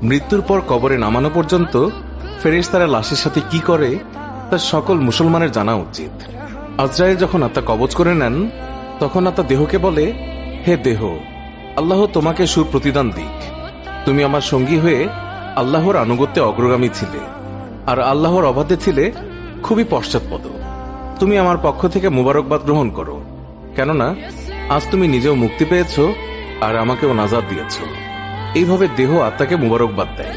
মৃত্যুর পর কবরে নামানো পর্যন্ত ফেরেশতারা লাশের সাথে কি করে তা সকল মুসলমানের জানা উচিত। আজরাইল যখন আত্মা কবজ করে নেন তখন আত্মা দেহকে বলে, হে দেহ, আল্লাহ তোমাকে সুপ্রতিদান দিক। তুমি আমার সঙ্গী হয়ে আল্লাহর আনুগত্যে অগ্রগামী ছিলে, আর আল্লাহর অবাধ্যে ছিলে খুবই পশ্চাৎপদ। তুমি আমার পক্ষ থেকে মুবারকবাদ গ্রহণ করো, কেননা আজ তুমি নিজেও মুক্তি পেয়েছ আর আমাকেও নাজাত দিয়েছ। এইভাবে দেহ আত্মাকে মুবারকবাদ দেয়।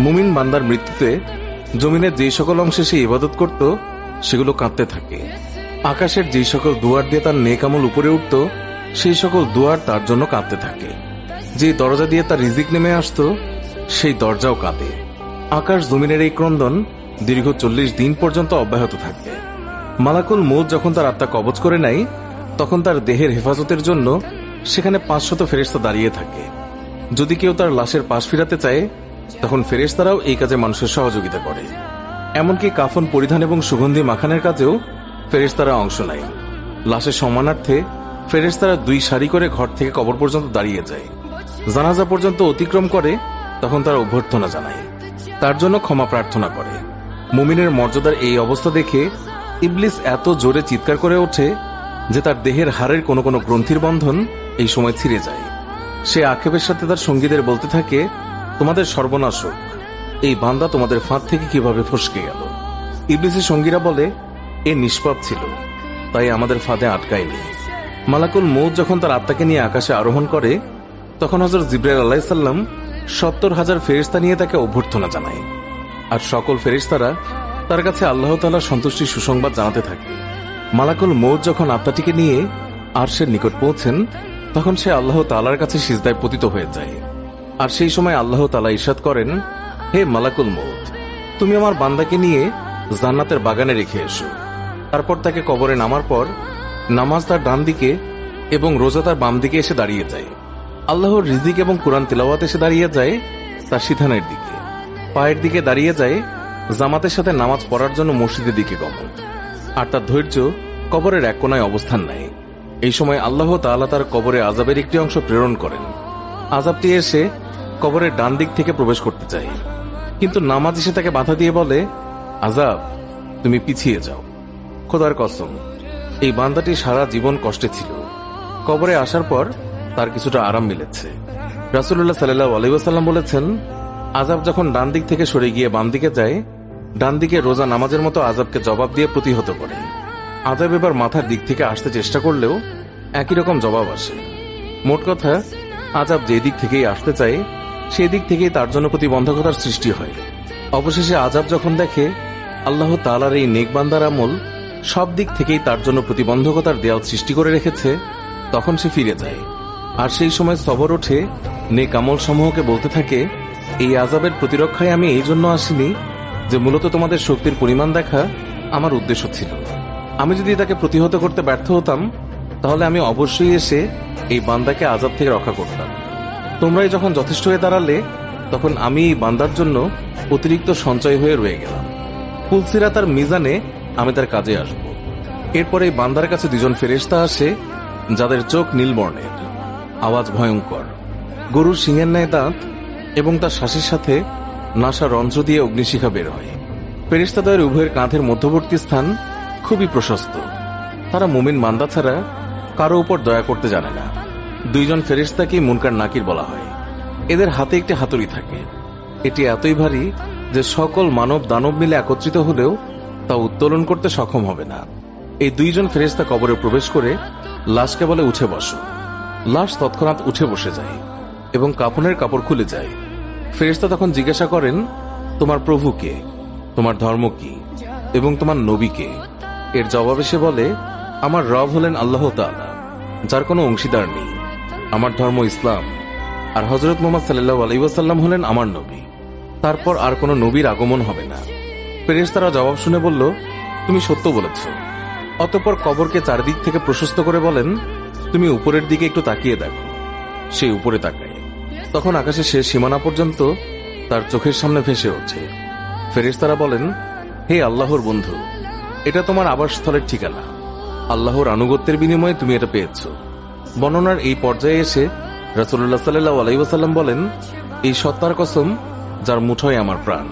মুমিন বান্দার মৃত্যুতে জমিনের যেই সকল অংশে সে ইবাদত করত সেগুলো কাঁদতে থাকে। আকাশের যেই সকল দুয়ার দিয়ে তার নেক আমল উপরে উঠত সেই সকল দুয়ার তার জন্য কাঁদতে থাকে। যে দরজা দিয়ে তার রিজিক নেমে আসত সেই দরজাও কাঁদে। আকাশ জমিনের এই ক্রন্দন দীর্ঘ 40 দিন পর্যন্ত অব্যাহত থাকে। মালাকুল মউত যখন তার আত্মা কবজ করে নেয় তখন তার দেহের হেফাজতের জন্য সেখানে 500 ফেরেশতা দাঁড়িয়ে থাকে। যদি কেউ তার লাশের পাশ ফিরাতে চায় তখন ফেরেশতারাও এই কাজে মানুষের সহযোগিতা করে। এমনকি কাফন পরিধান এবং সুগন্ধি মাখানের কাজেও ফেরেশতারা অংশ নেয়। লাশের সম্মানার্থে ফেরেশতারা 2 সারি করে ঘর থেকে কবর পর্যন্ত দাঁড়িয়ে যায়। জানাজা পর্যন্ত অতিক্রম করে তখন তারা অভ্যর্থনা জানায়, তার জন্য ক্ষমা প্রার্থনা করে। মুমিনের মর্যাদার এই অবস্থা দেখে ইবলিস এত জোরে চিৎকার করে ওঠে যে তার দেহের হাড়ের কোনো কোনো গ্রন্থির বন্ধন এই সময় ছিঁড়ে যায়। সে আক্ষেপের সাথে তার সঙ্গীদের বলতে থাকে, তোমাদের সর্বনাশ হোক, এই বান্দা তোমাদের ফাঁদ থেকে কিভাবে ফসকে গেল। ইবলিসের সঙ্গীরা বলে, এ নিষ্পাপ ছিল, তাই আমাদের ফাঁদে আটকায়নি। মালাকুল মউত যখন তার আত্মাকে নিয়ে আকাশে আরোহণ করে তখন হযরত জিবরাইল আলাইহিস সালাম 70,000 ফেরেশতা নিয়ে তাকে অভ্যর্থনা জানায়। আর সকল ফেরেশতারা তার কাছে আল্লাহ তাআলার সন্তুষ্টির সুসংবাদ জানাতে থাকে। মালাকুল মউত যখন আত্মাটিকে নিয়ে আরশের নিকট পৌঁছেন তখন সে আল্লাহ তাআলার কাছে সিজদায় পতিত হয়ে যায়। আর সেই সময় আল্লাহ তাআলা ইরশাদ করেন, হে মালাকুল মউত, তুমি আমার বান্দাকে নিয়ে জান্নাতের বাগানে রেখে এসো। তারপর তাকে কবরে নামার পর নামাজ তার ডান দিকে এবং রোজা তার বাম দিকে এসে দাঁড়িয়ে যায়। আল্লাহর রিজিক এবং কুরআন তিলাওয়াত এসে দাঁড়িয়ে যায় তার সিধানের দিকে। পায়ের দিকে দাঁড়িয়ে যায় জামাতের সাথে নামাজ পড়ার জন্য মসজিদের দিকে গমন। আর তার ধৈর্য কবরের এক কোনায় অবস্থান নেয়। এই সময় আল্লাহ তাআলা তার কবরে আযাবের একটি অংশ প্রেরণ করেন। আযাবটি এসে কবরের ডান দিক থেকে প্রবেশ করতে চায়, কিন্তু নামাজ এসে তাকে বাধা দিয়ে বলে, আযাব, তুমি পিছিয়ে যাও। খোদার কসম, এই বান্দাটি সারা জীবন কষ্টে ছিল। কবরে আসার পর তার কিছুটা আরাম মিলেছে। রাসূলুল্লাহ সাল্লাল্লাহু আলাইহি ওয়াসাল্লাম বলেছেন, আযাব যখন ডান দিক থেকে সরে গিয়ে বাম দিকে যায়, ডান দিকে রোজা নামাজের মতো আযাবকে জবাব দিয়ে প্রতিহত করে। আযাব এবার মাথার দিক থেকে আসতে চেষ্টা করলেও একই রকম জবাব আসে। মোট কথা, আযাব যে দিক থেকেই আসতে চায় সেই দিক থেকেই তার জন্য প্রতিবন্ধকতার সৃষ্টি হয়। অবশেষে আযাব যখন দেখে আল্লাহ তাআলার এই নেক বান্দার আমল সব দিক থেকেই তার জন্য প্রতিবন্ধকতার দেয়াল সৃষ্টি করে রেখেছে তখন সে ফিরে যায়। আর সেই সময় সবর ওঠে নেক আমল সমূহকে বলতে থাকে, এই আযাবের প্রতিরক্ষায় আমি এই জন্য আসিনি যে মূলত তোমাদের শক্তির পরিমাণ দেখা আমার উদ্দেশ্য ছিল। আমি যদি তাকে প্রতিহত করতে ব্যর্থ হতাম তাহলে আমি অবশ্যই এসে এই বান্দাকে আযাব থেকে রক্ষা করতাম। তোমরাই যখন যথেষ্ট হয়ে দাঁড়ালে তখন আমি এই বান্দার জন্য অতিরিক্ত সঞ্চয় হয়ে রয়ে গেলাম। ফুলসিরাত আর মিজানে আমি তার কাজে আসব। এরপর এই বান্দার কাছে 2 জন ফেরেশতা আসে যাদের চোখ নীল বর্ণের, আওয়াজ ভয়ঙ্কর, গরুর শিঙের ন্যায় দাঁত এবং তার শ্বাসের সাথে নাসা রন্ধ্র দিয়ে অগ্নিশিখা বের হয়। ফেরেশতাদের উভয়ের কাঁধের মধ্যবর্তী স্থান খুবই প্রশস্ত। তারা মুমিন বান্দা ছাড়া কারো উপর দয়া করতে জানে না। 2 জন ফেরেশতাকে মুনকার নাকির বলা হয়। এদের হাতে একটি হাতুড়ি থাকে। এটি এতই ভারী যে সকল মানব দানব মিলে একত্রিত হলেও তা উত্তোলন করতে সক্ষম হবে না। এই 2 জন ফেরেশতা কবরে প্রবেশ করে লাশকে বলে, উঠে বসো। লাশ তৎক্ষণাৎ উঠে বসে যায় এবং কাফনের কাপড় খুলে যায়। ফেরেশতা তখন জিজ্ঞাসা করেন, তোমার প্রভু কে, তোমার ধর্ম কি এবং তোমার নবী কে? এর জবাবে সে বলে, আমার রব হলেন আল্লাহ তাআলা, যার কোনো অংশীদার নেই। আমার ধর্ম ইসলাম, আর হযরত মুহাম্মদ সাল্লাল্লাহু আলাইহি ওয়াসাল্লাম হলেন আমার নবী। তারপর আর কোনো নবীর আগমন হবে না। ফেরেশতারা জবাব শুনে বলল, তুমি সত্য বলেছ। অতঃপর কবরকে চারদিক থেকে প্রশস্ত করে বলেন, তুমি উপরের দিকে একটু তাকিয়ে দেখো। সে উপরে তাকায়। তখন আকাশের শেষ সীমানা পর্যন্ত তার চোখের সামনে ভেসে ওঠে। ফেরেশতারা বলেন, হে আল্লাহর বন্ধু, এটা তোমার আবাসস্থলের ঠিকানা। আল্লাহর আনুগত্যের বিনিময়ে তুমি এটা পেয়েছ। বর্ণনার এই পর্যায়ে এসে রাসূলুল্লাহ সাল্লাল্লাহু আলাইহি ওয়াসাল্লাম বলেন, এই সত্তার কসম, যার মুঠোয় আমার প্রাণ।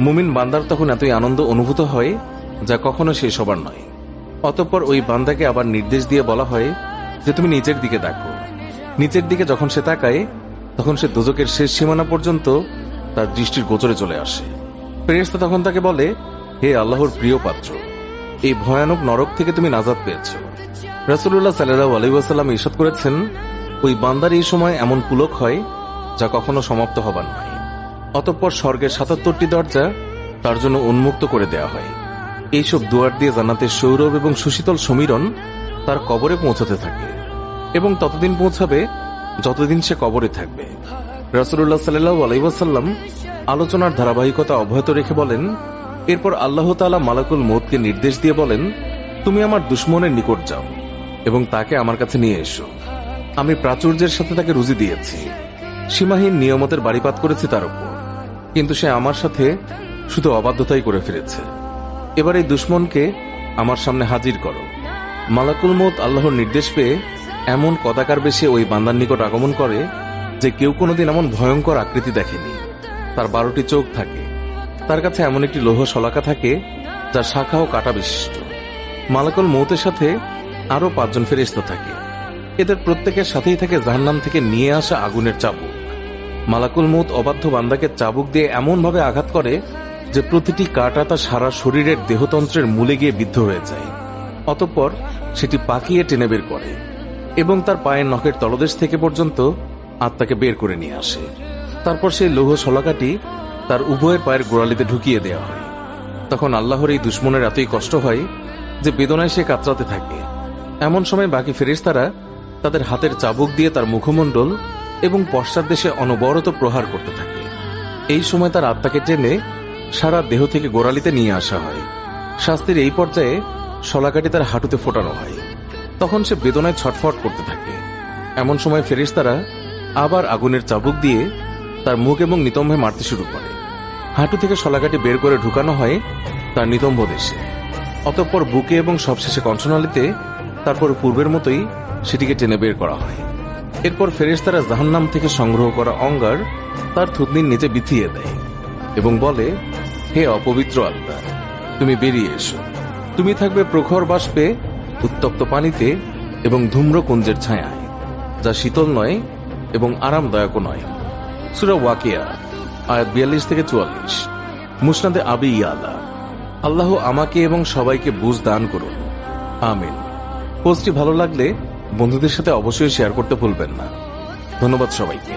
মুমিন বান্দার তখন এতই আনন্দ অনুভূত হয় যা কখনো শেষ হবার নয়। অতঃপর ওই বান্দাকে আবার নির্দেশ দিয়ে বলা হয় যে তুমি নিচের দিকে দেখো। নিচের দিকে যখন সে তাকায় তখন সে দোজকের শেষ সীমানা পর্যন্ত তার দৃষ্টির গোচরে চলে আসে। ফেরেশতা তখন তাকে বলে, হে আল্লাহর প্রিয় পাত্র, এই ভয়ানক নরক থেকে তুমি নাজাত পেয়েছ। রাসূলুল্লাহ সাল্লাল্লাহু আলাইহি ওয়াসাল্লাম ইরশাদ করেছেন, ওই বান্দার এই সময় এমন পুলক হয় যা কখনো সমাপ্ত হবার নয়। অতঃপর স্বর্গের ৭৭টি দরজা তার জন্য উন্মুক্ত করে দেয়া হয়। এইসব দুয়ার দিয়ে জান্নাতের সৌরভ এবং সুশীতল সমীরণ তার কবরে পৌঁছাতে থাকে এবং ততদিন পৌঁছাবে যতদিন সে কবরে থাকবে। রাসূলুল্লাহ সাল্লাল্লাহু আলাইহি ওয়াসাল্লাম আলোচনার ধারাবাহিকতা অব্যাহত রেখে বলেন, এরপর আল্লাহ তাআলা মালাকুল মউতকে নির্দেশ দিয়ে বলেন, তুমি আমার দুশমনের নিকট যাও এবং তাকে আমার কাছে নিয়ে এসো। আমি প্রাচুর্যের সাথে তাকে রুজি দিয়েছি, সীমাহীন নিয়ামতের বাড়িপাত করেছি তার উপর, কিন্তু সে আমার সাথে শুধু অবাধ্যতাই করে ফিরেছে। এবার এই দুশমনকে আমার সামনে হাজির করো। মালাকুল মউত আল্লাহর নির্দেশ পেয়ে এমন কদাকার বেশে ওই বান্দার নিকট আগমন করে যে কেউ কোনোদিন এমন ভয়ঙ্কর আকৃতি দেখেনি। তার 12টি চোখ থাকে, তার কাছে এমন একটি লৌহ শলাকা থাকে যা শাখা ও কাঁটা বিশিষ্ট। মালাকুল মউতের সাথে আরো 5 জন ফেরেশতা থাকে, এদের প্রত্যেকের সাথেই থাকে জাহান্নাম থেকে নিয়ে আসা আগুনের চাবুক। মালাকুল মউত অবাধ্য বান্দাকে চাবুক দিয়ে এমন ভাবে আঘাত করে যে প্রতিটি কাঁটা তার সারা শরীরের দেহতন্ত্রের মূলে গিয়ে বিদ্ধ হয়ে যায়। অতঃপর সেটি পাকিয়ে টেনে বের করে এবং তার পায়ের নখের তলদেশ থেকে পর্যন্ত আত্মাকে বের করে নিয়ে আসে। তারপর সেই লৌহ শলাকাটি তার উভয়ের পায়ের গোড়ালিতে ঢুকিয়ে দেওয়া হয়। তখন আল্লাহর এই দুশমনের এতই কষ্ট হয় যে বেদনায় সে কাতরাতে থাকে। এমন সময় বাকি ফেরেশতারা তাদের হাতের চাবুক দিয়ে তার মুখমণ্ডল এবং পশ্চাৎ দেশে অনবরত প্রহার করতে থাকে। এই সময় তার আত্মাকে টেনে সারা দেহ থেকে গোড়ালিতে নিয়ে আসা হয়। শাস্তির এই পর্যায়ে শলাকাটি তার হাঁটুতে ফোটানো হয়। তখন সে বেদনায় ছটফট করতে থাকে। এমন সময় ফেরেশতারা আবার আগুনের চাবুক দিয়ে তার মুখ এবং নিতম্বে মারতে শুরু করে। হাঁটু থেকে শলাকাটি বের করে ঢুকানো হয় তার নিতম্ব দেশে, অতঃপর বুকে এবং সবশেষে কণ্ঠনালীতে, তারপর পূর্বের মতোই সেটিকে টেনে বের করা হয়। এরপর ফেরেশতারা জাহান্নাম থেকে সংগ্রহ করা অঙ্গার তার থুতনির নিচে বিছিয়ে দেয় এবং বলে, হে অপবিত্র আত্মা, তুমি বেরিয়ে এসো। তুমি থাকবে প্রখর বাষ্পে, উত্তপ্ত পানিতে এবং ধূম্রকুঞ্জের ছায়ায়, যা শীতল নয় এবং আরামদায়কও নয়। সূরা ওয়াকিয়া আয়াত 42 থেকে 44। মুসনাদে আবি ইয়ালা। আল্লাহ আমাকে এবং সবাইকে বুঝ দান করুন, আমিন। পোস্টটি ভালো লাগলে বন্ধুদের সাথে অবশ্যই শেয়ার করতে ভুলবেন না। ধন্যবাদ সবাইকে।